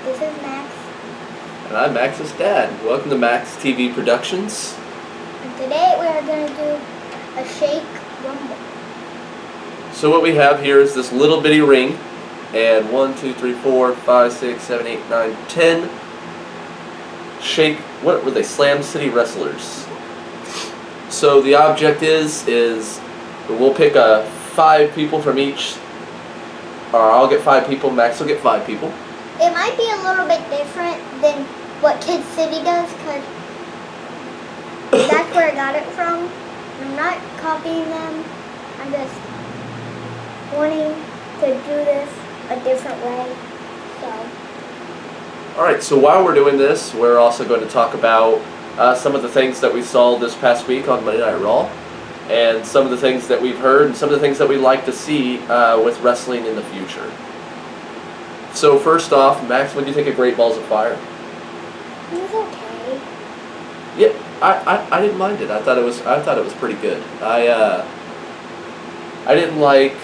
This is Max. And I'm Max's dad. Welcome to Max TV Productions. And today we are going to do a shake rumble. So what we have here is this little bitty ring, and 1, 2, 3, 4, 5, 6, 7, 8, 9, 10 shake. What were they? Slam City wrestlers. So the object is we'll pick 5 people from each. Or I'll get 5 people. Max will get 5 people. It might be a little bit different than what Kid City does, because that's where I got it from. I'm not copying them. I'm just wanting to do this a different way. Alright, so while we're doing this, we're also going to talk about some of the things that we saw this past week on Monday Night Raw, and some of the things that we've heard, and some of the things that we'd like to see with wrestling in the future. So first off, Max, what do you think of Greatballs of Fire? It was okay. Yeah, I didn't mind it. I thought it was pretty good. I didn't like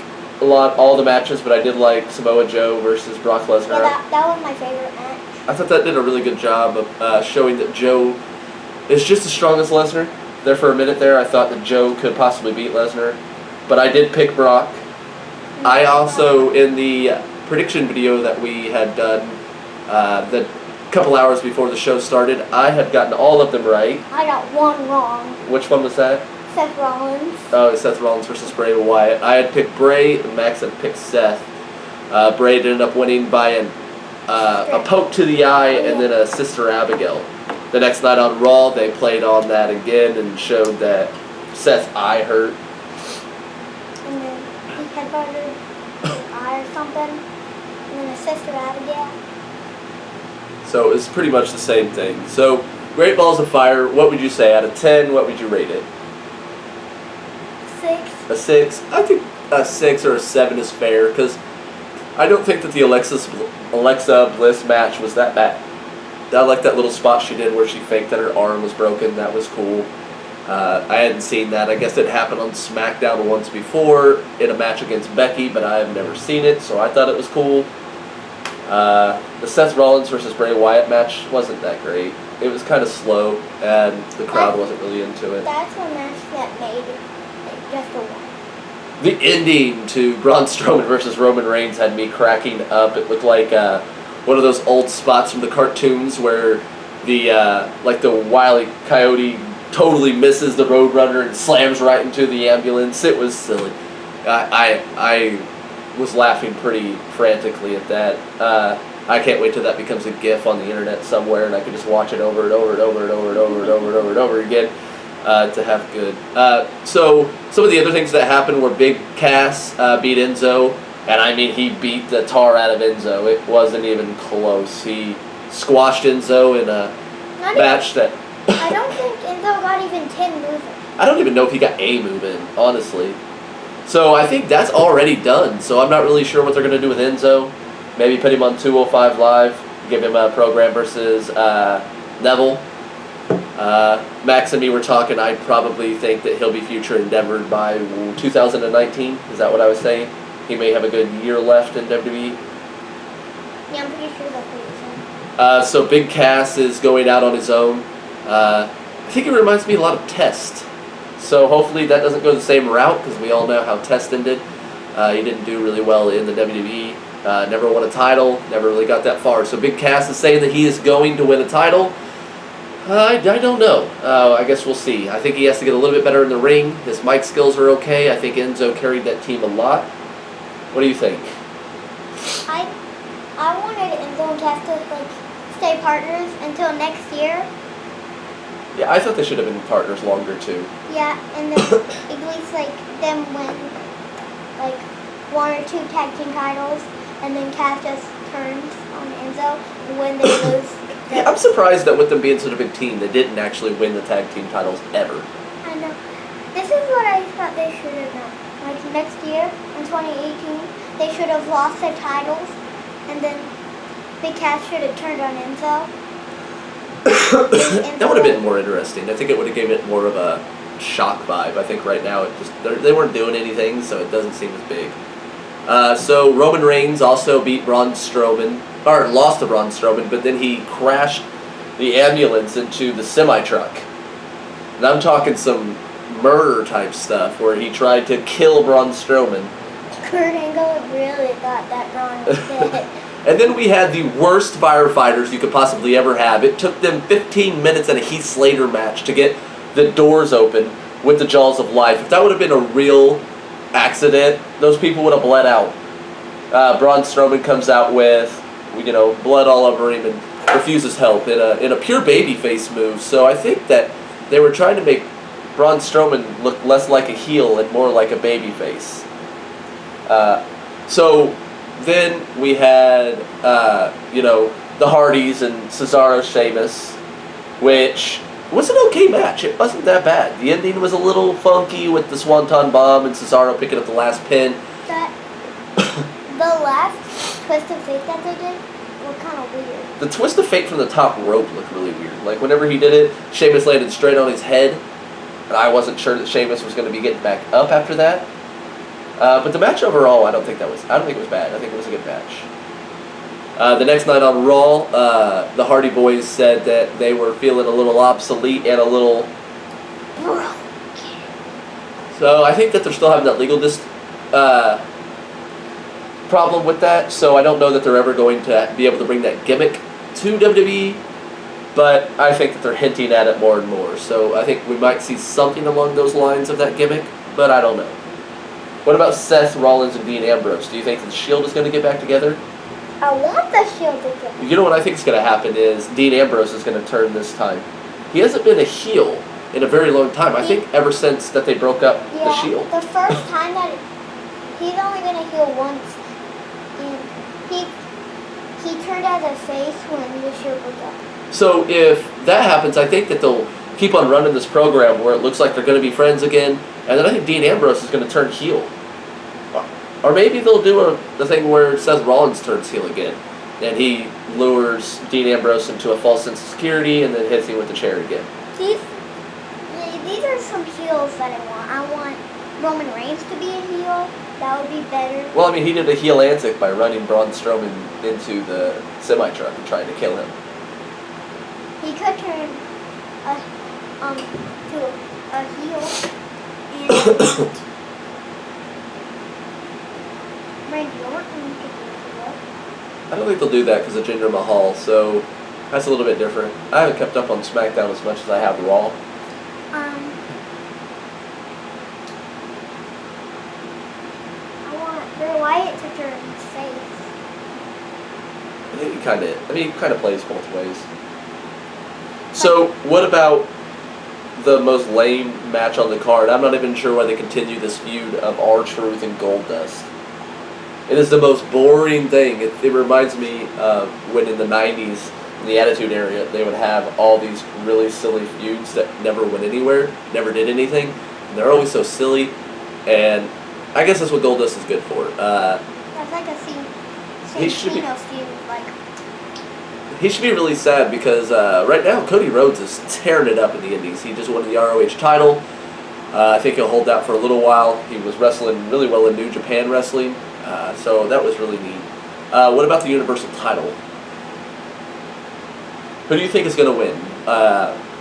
all the matches, but I did like Samoa Joe versus Brock Lesnar. Yeah, that was my favorite match. I thought that did a really good job of showing that Joe is just as strong as Lesnar. There for a minute there, I thought that Joe could possibly beat Lesnar, but I did pick Brock. I also, in the prediction video that we had done the couple hours before the show started, I had gotten all of them right. I got one wrong. Which one was that? Seth Rollins. Oh, Seth Rollins versus Bray Wyatt. I had picked Bray, and Max had picked Seth. Bray ended up winning by a poke to the eye and then a Sister Abigail. The next night on Raw, they played on that again and showed that Seth's eye hurt. And then he headbutted his eye or something. And then a Sister Abigail. So it was pretty much the same thing. So, Greatballs of Fire, what would you say? Out of 10, what would you rate it? 6. A 6? I think a 6 or a 7 is fair, because I don't think that the Alexa Bliss match was that bad. I like that little spot she did where she faked that her arm was broken. That was cool. I hadn't seen that. I guess it happened on SmackDown once before in a match against Becky, but I have never seen it, so I thought it was cool. The Seth Rollins versus Bray Wyatt match wasn't that great. It was kind of slow, and the crowd wasn't really into it. That's a match that made it just a one. The ending to Braun Strowman versus Roman Reigns had me cracking up. It looked like one of those old spots from the cartoons where the Wile E. Coyote totally misses the Roadrunner and slams right into the ambulance. It was silly. I was laughing pretty frantically at that. I can't wait till that becomes a GIF on the internet somewhere, and I can just watch it over and over and over and over and over and over and over and over again to have good. So some of the other things that happened were Big Cass beat Enzo, and I mean he beat the tar out of Enzo. It wasn't even close. He squashed Enzo in a match that. I don't think Enzo got even 10 moves. I don't even know if he got a move in, honestly. So I think that's already done. So I'm not really sure what they're going to do with Enzo. Maybe put him on 205 Live, give him a program versus Neville. Max and me were talking. I probably think that he'll be future endeavored by 2019. Is that what I was saying? He may have a good year left in WWE. Yeah, I'm pretty sure that's what you're saying. So Big Cass is going out on his own. I think it reminds me a lot of Test. So hopefully that doesn't go the same route, because we all know how Test ended. He didn't do really well in the WWE. Never won a title. Never really got that far. So Big Cass is saying that he is going to win a title. I don't know. I guess we'll see. I think he has to get a little bit better in the ring. His mic skills are okay. I think Enzo carried that team a lot. What do you think? I wanted Enzo and Cass to stay partners until next year. Yeah, I thought they should have been partners longer too. Yeah, and then at least them win 1 or 2 tag team titles, and then Cass just turns on Enzo when they lose. Yeah, I'm surprised that with them being such a big team, they didn't actually win the tag team titles ever. I know. This is what I thought they should have done. Next year, in 2018, they should have lost their titles, and then Big Cass should have turned on Enzo. That would have been more interesting. I think it would have given it more of a shock vibe. I think right now they weren't doing anything, so it doesn't seem as big. So Roman Reigns also beat Braun Strowman. or lost to Braun Strowman, but then he crashed the ambulance into the semi-truck. And I'm talking some murder type stuff where he tried to kill Braun Strowman. Kurt Angle really got that wrong with it. And then we had the worst firefighters you could possibly ever have. It took them 15 minutes in a Heath Slater match to get the doors open with the jaws of life. If that would have been a real accident, those people would have bled out. Braun Strowman comes out with, blood all over him and refuses help in a pure babyface move. So I think that they were trying to make Braun Strowman look less like a heel and more like a babyface. So then we had, the Hardys and Cesaro Sheamus, which was an okay match. It wasn't that bad. The ending was a little funky with the Swanton Bomb and Cesaro picking up the last pin. The last twist of fate that they did were kind of weird. The twist of fate from the top rope looked really weird. Like, whenever he did it, Sheamus landed straight on his head, and I wasn't sure that Sheamus was going to be getting back up after that. But the match overall, I don't think it was bad. I think it was a good match. The next night on Raw, the Hardy Boys said that they were feeling a little obsolete and a little broken. So I think that they're still having that legal problem with that. So I don't know that they're ever going to be able to bring that gimmick to WWE. But I think that they're hinting at it more and more. So I think we might see something along those lines of that gimmick, but I don't know. What about Seth Rollins and Dean Ambrose? Do you think the Shield is going to get back together? I want the Shield to get back. You know what I think is going to happen is Dean Ambrose is going to turn this time. He hasn't been a heel in a very long time. I think ever since that they broke up the Shield. The first time that he's only been a heel once, and he turned as a face when the Shield broke up. So if that happens, I think that they'll keep on running this program where it looks like they're going to be friends again, and then I think Dean Ambrose is going to turn heel. Or maybe they'll do the thing where Seth Rollins turns heel again, and he lures Dean Ambrose into a false sense of security and then hits him with the chair again. These are some heels that I want. I want Roman Reigns to be a heel. That would be better. Well, I mean, he did a heel antic by running Braun Strowman into the semi-truck and trying to kill him. He could turn to a heel and Randy Orton could be a heel. I don't think they'll do that because of Jinder Mahal, so that's a little bit different. I haven't kept up on SmackDown as much as I have Raw. I want Bray Wyatt to turn face. I think he kind of plays both ways. So, what about the most lame match on the card? I'm not even sure why they continue this feud of R-Truth and Goldust. It is the most boring thing. It reminds me of when in the 90s, in the Attitude Era, they would have all these really silly feuds that never went anywhere, never did anything. And they're always so silly, and I guess that's what Goldust is good for. That's like a Santino feud, like. He should be really sad because right now Cody Rhodes is tearing it up in the Indies. He just won the ROH title. I think he'll hold that for a little while. He was wrestling really well in New Japan Wrestling, so that was really neat. What about the Universal title? Who do you think is going to win?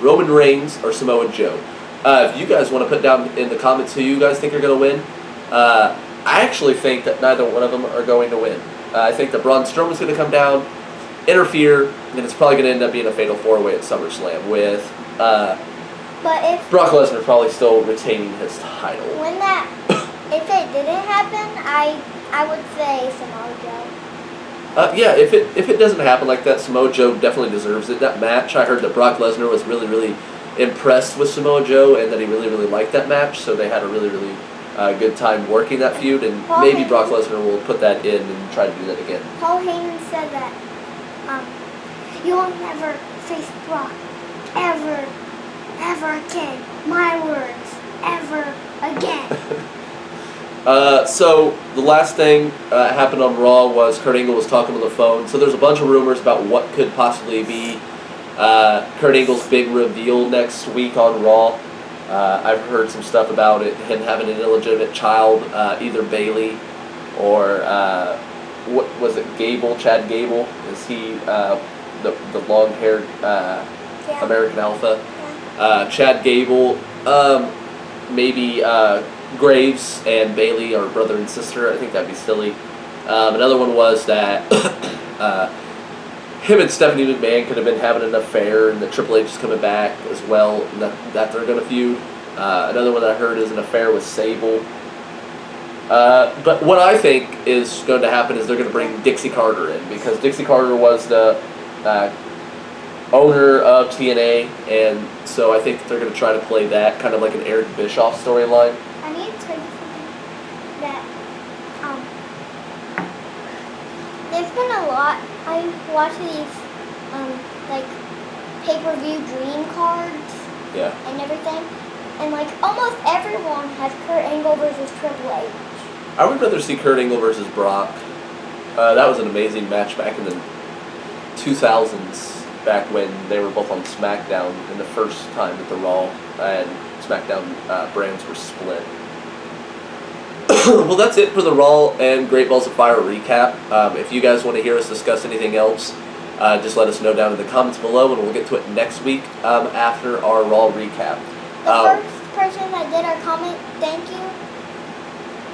Roman Reigns or Samoa Joe? If you guys want to put down in the comments who you guys think are going to win, I actually think that neither one of them are going to win. I think that Braun Strowman's going to come down, interfere, and it's probably going to end up being a fatal four-way at SummerSlam with but if Brock Lesnar probably still retaining his title. If it didn't happen, I would say Samoa Joe. Yeah, if it doesn't happen like that, Samoa Joe definitely deserves it. That match, I heard that Brock Lesnar was really, really impressed with Samoa Joe and that he really, really liked that match, so they had a really, really good time working that feud, and maybe Brock Lesnar will put that in and try to do that again. Paul Heyman said that you'll never face Brock ever again. My words, ever again. So the last thing happened on Raw was Kurt Angle was talking on the phone. So there's a bunch of rumors about what could possibly be Kurt Angle's big reveal next week on Raw. I've heard some stuff about him having an illegitimate child, either Bailey or what was it? Gable, Chad Gable? Is he the long-haired Yeah. American Alpha? Yeah. Chad Gable. Maybe Graves and Bailey are brother and sister. I think that'd be silly. Another one was that him and Stephanie McMahon could have been having an affair, and that Triple H is coming back as well, and that they're going to feud. Another one that I heard is an affair with Sable. But what I think is going to happen is they're going to bring Dixie Carter in, because Dixie Carter was the owner of TNA, and so I think they're going to try to play that kind of like an Eric Bischoff storyline. I need to tell you something that there's been a lot. I watch these like pay-per-view dream cards Yeah. and everything, and like almost everyone has Kurt Angle versus Triple H. I would rather see Kurt Angle versus Brock. That was an amazing match back in the 2000s, back when they were both on SmackDown, and the first time that the Raw and SmackDown brands were split. Well, that's it for the Raw and Greatballs of Fire recap. If you guys want to hear us discuss anything else, just let us know down in the comments below, and we'll get to it next week after our Raw recap. The first person that did our comment, thank you,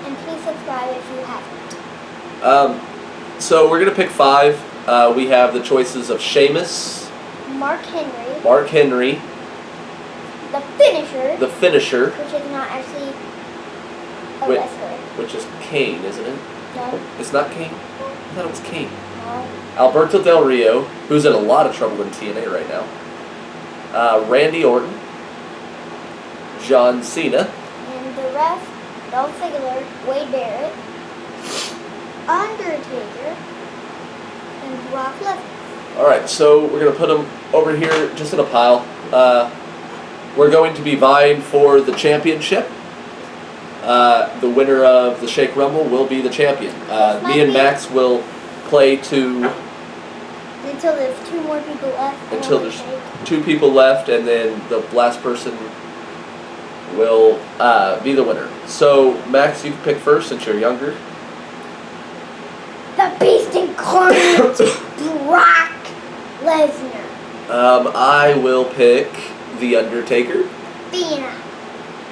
and please subscribe if you haven't. So we're going to pick 5. We have the choices of Sheamus, Mark Henry, the finisher, which is not actually a Wait. wrestler. which is Kane, isn't it? No, It's not Kane? I thought it was Kane. no. Alberto Del Rio, who's in a lot of trouble in TNA right now. Randy Orton. John Cena. And the rest, Dolph Ziggler, Wade Barrett, Undertaker, and Brock Lesnar. Alright, so we're going to put them over here just in a pile. We're going to be vying for the championship. The winner of the Shake Rumble will be the champion. Me and Max will play to Until there's 2 more people left. until there's 2 people left, and then the last person will be the winner. So, Max, you can pick first since you're younger. The Beast Incarnate, Brock Lesnar. I will pick The Undertaker, Cena.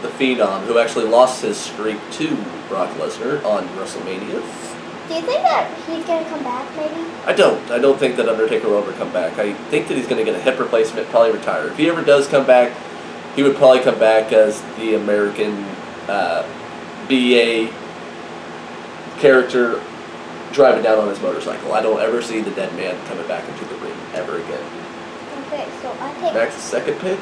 the Phenom, who actually lost his streak to Brock Lesnar on WrestleMania. Do you think that he's gonna come back, maybe? I don't think that Undertaker will ever come back. I think that he's going to get a hip replacement, probably retire. If he ever does come back, he would probably come back as the American BA character driving down on his motorcycle. I don't ever see the dead man coming back into the ring ever again. Okay, so I take Max's second pick,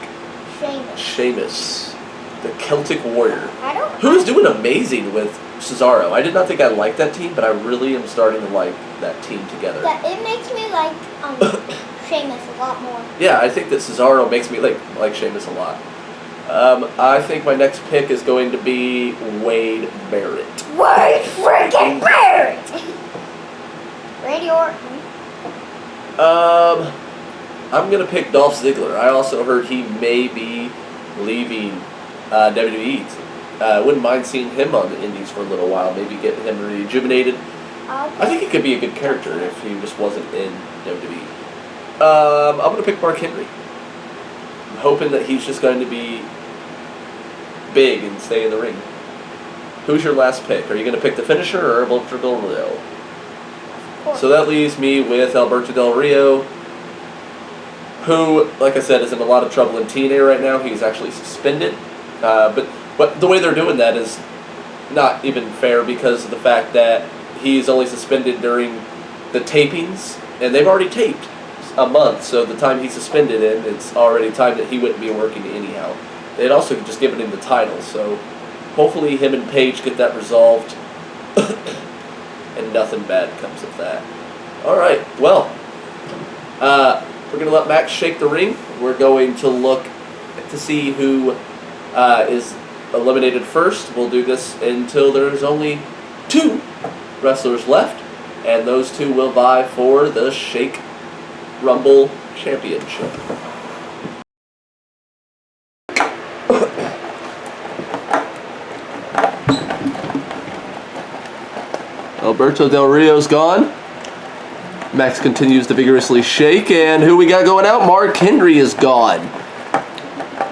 Sheamus. Sheamus, the Celtic Warrior, I don't. who's doing amazing with Cesaro. I did not think I liked that team, but I really am starting to like that team together. That it makes me like Sheamus a lot more. Yeah, I think that Cesaro makes me like Sheamus a lot. I think my next pick is going to be Wade Barrett. Wade freaking Barrett. Randy Orton. I'm gonna pick Dolph Ziggler. I also heard he may be leaving WWE. Wouldn't mind seeing him on the Indies for a little while. Maybe get him rejuvenated. I think he could be a good character if he just wasn't in WWE. I'm gonna pick Mark Henry. I'm hoping that he's just going to be big and stay in the ring. Who's your last pick? Are you going to pick the finisher or Alberto Del Rio? So that leaves me with Alberto Del Rio, who, like I said, is in a lot of trouble in TNA right now. He's actually suspended. But the way they're doing that is not even fair because of the fact that he's only suspended during the tapings, and they've already taped a month, so the time he's suspended in, it's already time that he wouldn't be working anyhow. They'd also just given him the title, so hopefully him and Paige get that resolved and nothing bad comes of that. Alright, well, we're going to let Max shake the ring. We're going to look to see who is eliminated first. We'll do this until there's only 2 wrestlers left, and those 2 will vie for the Shake Rumble Championship. Alberto Del Rio's gone. Max continues to vigorously shake, and who we got going out? Mark Henry is gone.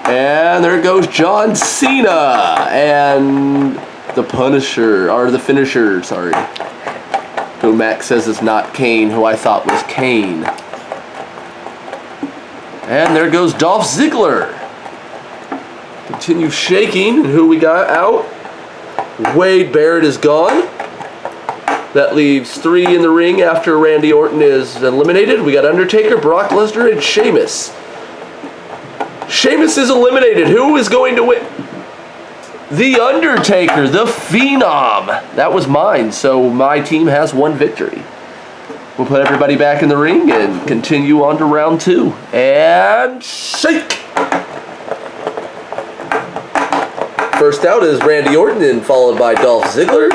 And there goes John Cena and the Punisher, or the Finisher, sorry. Who Max says is not Kane, who I thought was Kane. And there goes Dolph Ziggler. Continue shaking, and who we got out? Wade Barrett is gone. That leaves 3 in the ring after Randy Orton is eliminated. We got Undertaker, Brock Lesnar, and Sheamus. Sheamus is eliminated. Who is going to win? The Undertaker, the Phenom. That was mine, so my team has 1 victory. We'll put everybody back in the ring and continue on to round 2. And shake! First out is Randy Orton, and followed by Dolph Ziggler,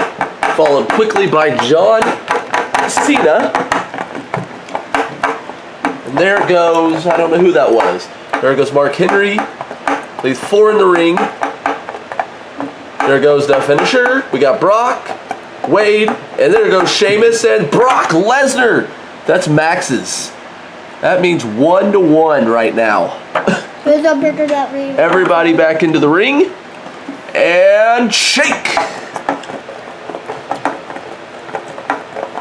followed quickly by John Cena. And there goes, I don't know who that was. There goes Mark Henry. Leaves 4 in the ring. There goes the Finisher. We got Brock, Wade, and there goes Sheamus and Brock Lesnar. That's Max's. That means 1-1 right now. Who's up here to that ring? Everybody back into the ring. And shake!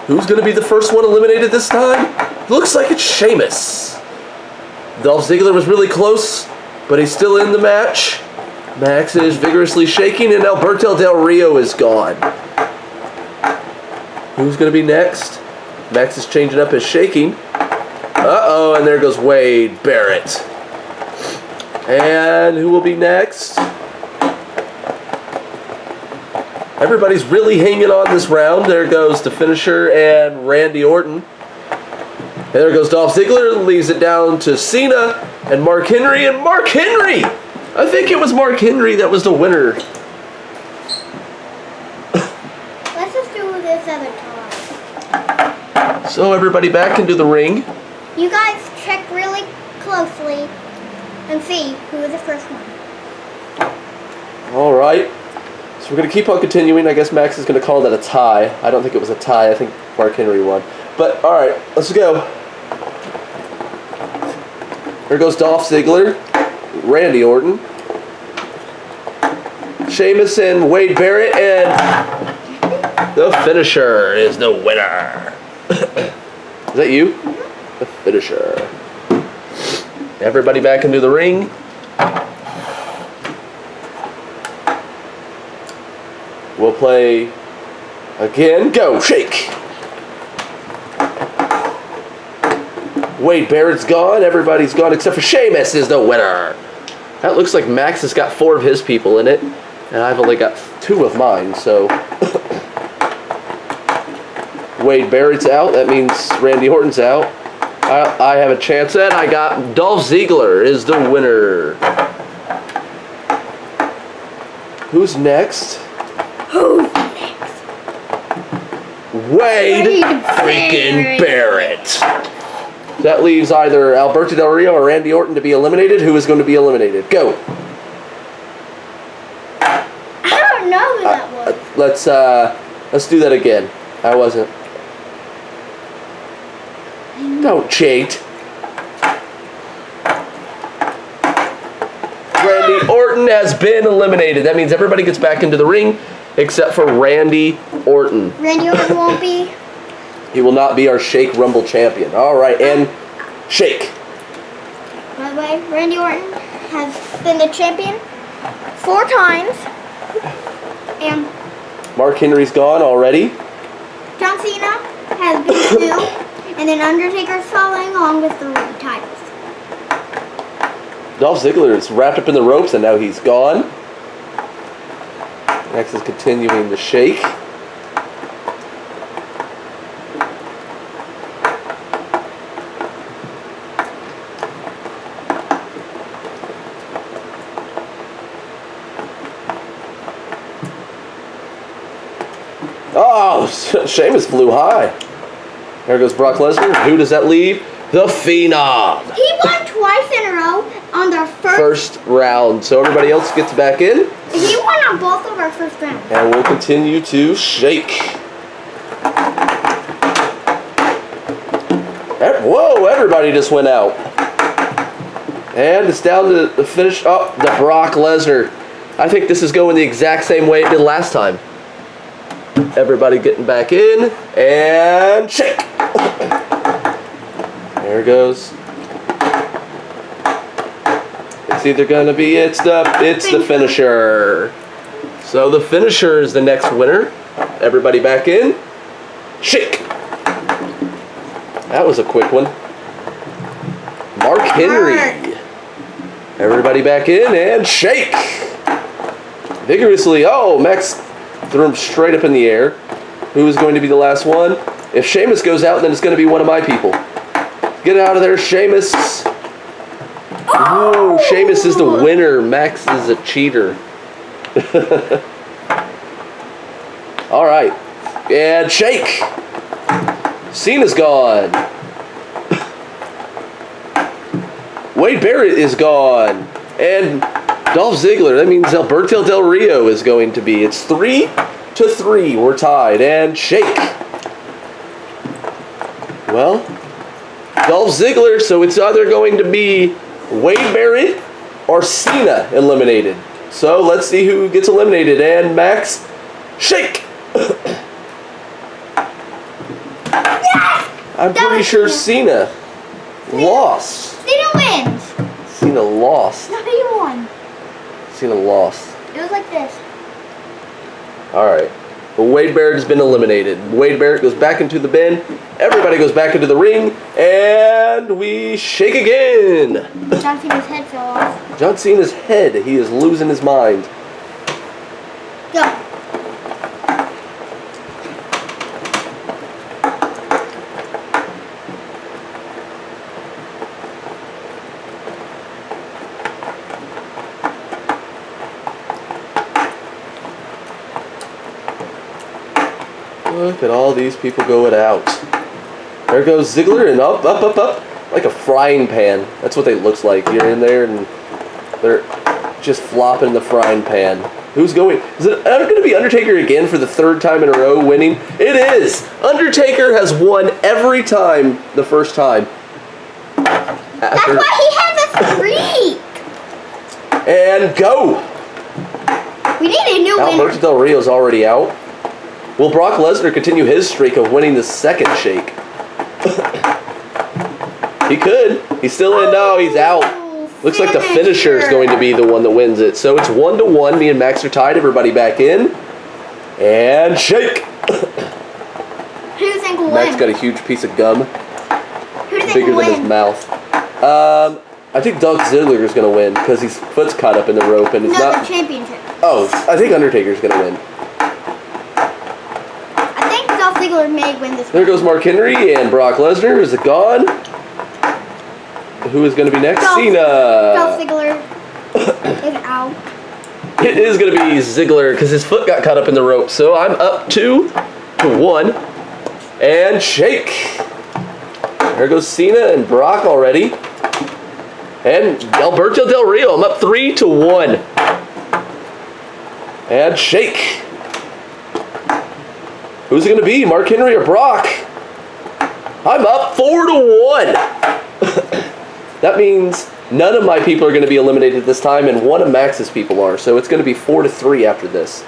Who's going to be the first one eliminated this time? Looks like it's Sheamus. Dolph Ziggler was really close, but he's still in the match. Max is vigorously shaking, and Alberto Del Rio is gone. Who's going to be next? Max is changing up his shaking. Uh-oh, and there goes Wade Barrett. And who will be next? Everybody's really hanging on this round. There goes the Finisher and Randy Orton. And there goes Dolph Ziggler, leaves it down to Cena and Mark Henry. And Mark Henry! I think it was Mark Henry that was the winner. Let's just do this other time. So everybody back into the ring. You guys check really closely and see who is the first one. All right. So we're going to keep on continuing. I guess Max is going to call that a tie. I don't think it was a tie. I think Mark Henry won. But, all right, let's go. There goes Dolph Ziggler, Randy Orton, Sheamus and Wade Barrett, and the Finisher is the winner. Is that you? The Finisher. Everybody back into the ring. We'll play again. Go, shake. Wade Barrett's gone. Everybody's gone except for Sheamus is the winner. That looks like Max has got 4 of his people in it, and I've only got 2 of mine, so. Wade Barrett's out. That means Randy Orton's out. I have a chance, and I got Dolph Ziggler is the winner. Who's next? Who's next? Wade freaking Barrett. That leaves either Alberto Del Rio or Randy Orton to be eliminated. Who is going to be eliminated? Go. I don't know who that was. Let's do that again. I wasn't. Don't cheat. Randy Orton has been eliminated. That means everybody gets back into the ring except for Randy Orton. Randy Orton won't be. He will not be our Shake Rumble champion. All right, and shake. By the way, Randy Orton has been the champion 4 times. And Mark Henry's gone already. John Cena has been 2. And then Undertaker's following along with 3 titles. Dolph Ziggler is wrapped up in the ropes, and now he's gone. Max is continuing to shake. Oh, Sheamus flew high. There goes Brock Lesnar. Who does that leave? The Phenom. He won twice in a row on their first round. So everybody else gets back in. He won on both of our first rounds. And we'll continue to shake. Whoa, everybody just went out. And it's down to the finish. Oh, the Brock Lesnar. I think this is going the exact same way it did last time. Everybody getting back in. And shake. There it goes. It's either going to be, it's the finisher. So the finisher is the next winner. Everybody back in. Shake. That was a quick one. Mark Henry. Everybody back in and shake. Vigorously. Oh, Max threw him straight up in the air. Who is going to be the last one? If Sheamus goes out, then it's going to be one of my people. Get out of there, Sheamus. Oh, Sheamus is the winner. Max is a cheater. All right. And shake. Cena's gone. Wade Barrett is gone. And Dolph Ziggler. That means Alberto Del Rio is going to be. It's 3-3. We're tied. And shake. Well, Dolph Ziggler. So it's either going to be Wade Barrett or Cena eliminated. So let's see who gets eliminated. And Max, shake. I'm pretty sure Cena lost. Cena wins. Cena lost. No, he won. Cena lost. It was like this. All right. But Wade Barrett has been eliminated. Wade Barrett goes back into the bin. Everybody goes back into the ring. And we shake again. John Cena's head fell off. John Cena's head. He is losing his mind. Go. Look at all these people going out. There goes Ziggler and up. Like a frying pan. That's what they look like. You're in there and they're just flopping in the frying pan. Who's going? Is it going to be Undertaker again for the third time in a row winning? It is! Undertaker has won every time the first time. That's why he has a streak! And go! We need a new winner. Alberto Del Rio's already out. Will Brock Lesnar continue his streak of winning the second shake? He could. He's still in. No, he's out. Looks like the finisher is going to be the one that wins it. So it's 1-1. Me and Max are tied. Everybody back in. And shake. Who do you think will win? Max got a huge piece of gum. Who do you think Bigger will than win? his mouth. I think Dolph Ziggler is going to win because his foot's caught up in the rope and it's No, not. the championship. Oh, I think Undertaker's going to win. I think Dolph Ziggler may win this. There goes Mark Henry and Brock Lesnar. Is it gone? Who is going to be next? Cena. Dolph Ziggler is out. It is going to be Ziggler because his foot got caught up in the rope. So I'm up 2-1. And shake. There goes Cena and Brock already. And Alberto Del Rio. I'm up 3-1. And shake. Who's it going to be? Mark Henry or Brock? I'm up 4-1. That means none of my people are going to be eliminated this time, and one of Max's people are. So it's going to be 4-3 after this.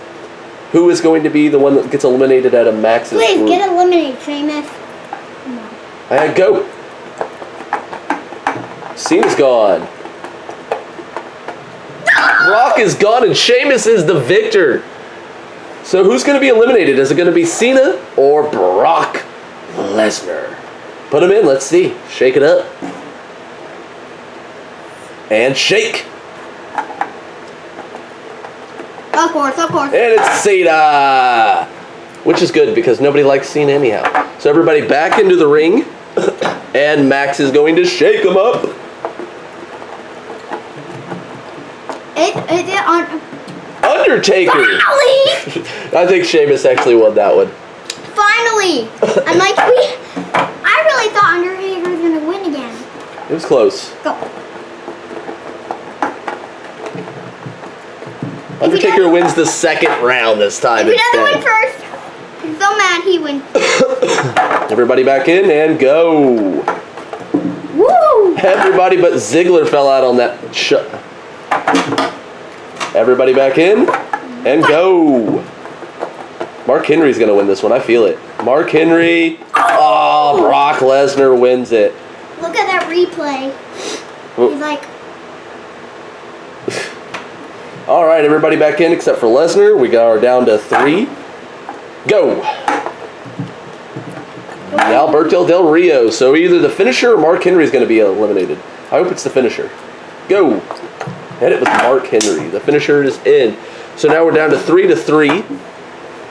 Who is going to be the one that gets eliminated out of Max's Please group? get eliminated, Sheamus. Come on. And go. Cena's gone. Brock is gone, and Sheamus is the victor. So who's going to be eliminated? Is it going to be Cena or Brock Lesnar? Put him in. Let's see. Shake it up. And shake. Of course. And it's Cena. Which is good because nobody likes Cena anyhow. So everybody back into the ring. And Max is going to shake him up. Is it on? Undertaker. Finally! I think Sheamus actually won that one. Finally! I'm like, I really thought Undertaker was going to win again. It was close. Go. Undertaker wins the second round this time. If he doesn't win first, he's so mad he wins. Everybody back in and go. Everybody but Ziggler fell out on that. Everybody back in and go. Mark Henry's going to win this one. I feel it. Mark Henry. Oh, Brock Lesnar wins it. Look at that replay. He's like... All right, everybody back in except for Lesnar. We got our down to 3. Go. Alberto Del Rio. So either the finisher or Mark Henry is going to be eliminated. I hope it's the finisher. Go. And it was Mark Henry. The finisher is in. So now we're down to 3-3.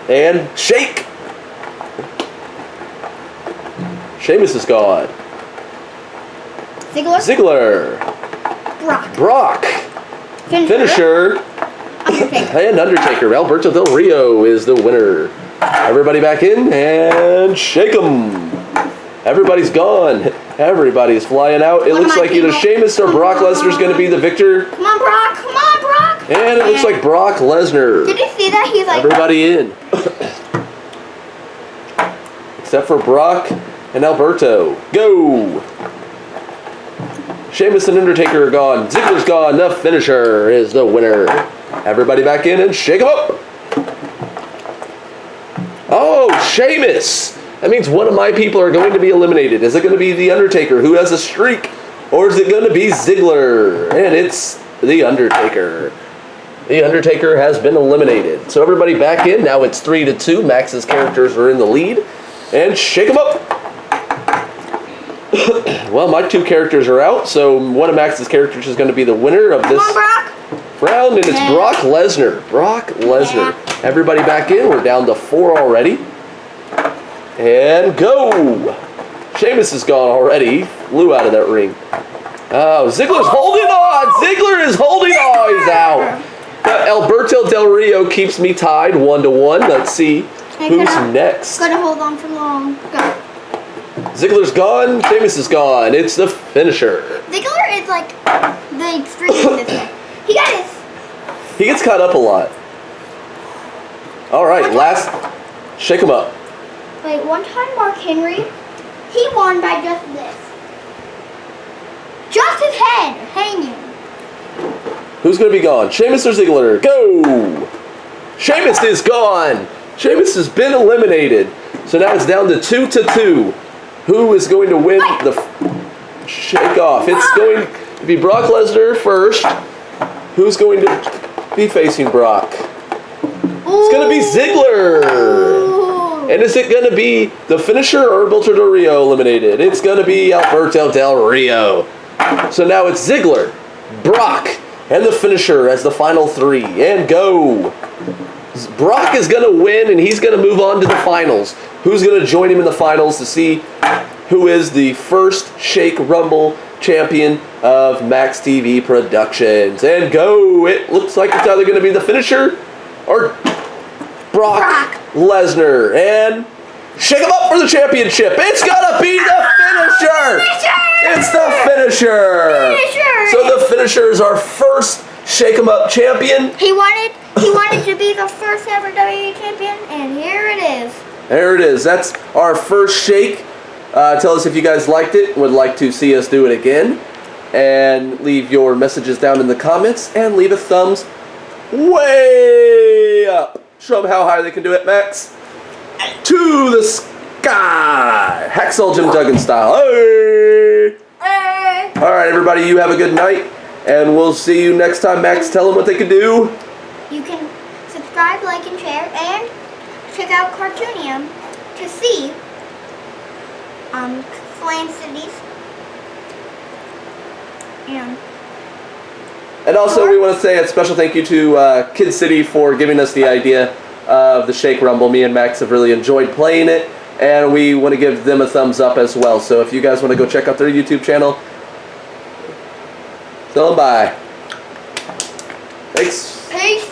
And shake. Sheamus is gone. Ziggler. Brock. Finisher. And Undertaker. Alberto Del Rio is the winner. Everybody back in and shake them. Everybody's gone. Everybody's flying out. It looks like either Sheamus or Brock Lesnar's going to be the victor. Come on, Brock. Come on, Brock. And it looks like Brock Lesnar. Did you see that? He's like... Everybody in. Except for Brock and Alberto. Go. Sheamus and Undertaker are gone. Ziggler's gone. The finisher is the winner. Everybody back in and shake them up. Oh, Sheamus. That means one of my people are going to be eliminated. Is it going to be The Undertaker, who has a streak? Or is it going to be Ziggler? And it's The Undertaker. The Undertaker has been eliminated. So everybody back in. Now it's 3-2. Max's characters are in the lead. And shake them up. Well, my 2 characters are out. So one of Max's characters is going to be the winner of this round. And it's Brock Lesnar. Brock Lesnar. Everybody back in. We're down to 4 already. And go! Sheamus is gone already. He flew out of that ring. Oh, Ziggler's holding on! Ziggler is holding on! He's out. Alberto Del Rio keeps me tied 1-1. Let's see who's next. Gonna hold on for long. Go. Ziggler's gone. Sheamus is gone. It's the finisher. Ziggler is like the extreme this way. He gets caught up a lot. All right, last. Shake him up. Wait, one time Mark Henry, he won by just this. Just his head hanging. Who's going to be gone? Sheamus or Ziggler? Go! Sheamus is gone. Sheamus has been eliminated. So now it's down to 2-2. Who is going to win the shake-off? It's going to be Brock Lesnar first. Who's going to be facing Brock? It's going to be Ziggler. And is it going to be the finisher or Alberto Del Rio eliminated? It's going to be Alberto Del Rio. So now it's Ziggler, Brock, and the finisher as the final 3. And go. Brock is going to win, and he's going to move on to the finals. Who's going to join him in the finals to see who is the first Shake Rumble champion of Max TV Productions? And go. It looks like it's either going to be the finisher or Brock Lesnar. And shake him up for the championship. It's gonna be the finisher. It's the finisher. So the finisher is our first shake 'em up champion. He wanted to be the first ever WWE champion, and here it is. There it is. That's our first shake. Tell us if you guys liked it. Would like to see us do it again. And leave your messages down in the comments. And leave a thumbs way up. Show them how high they can do it, Max. To the sky. Hacksaw Jim Duggan style. Hey. Hey. All right, everybody, you have a good night. And we'll see you next time. Max, tell them what they can do. You can subscribe, like, and share, and check out Cartoonium to see Slam Cities. And also, we want to say a special thank you to Kid City for giving us the idea of the Shake Rumble. Me and Max have really enjoyed playing it, and we want to give them a thumbs up as well. So if you guys want to go check out their YouTube channel, tell them bye. Thanks. Peace.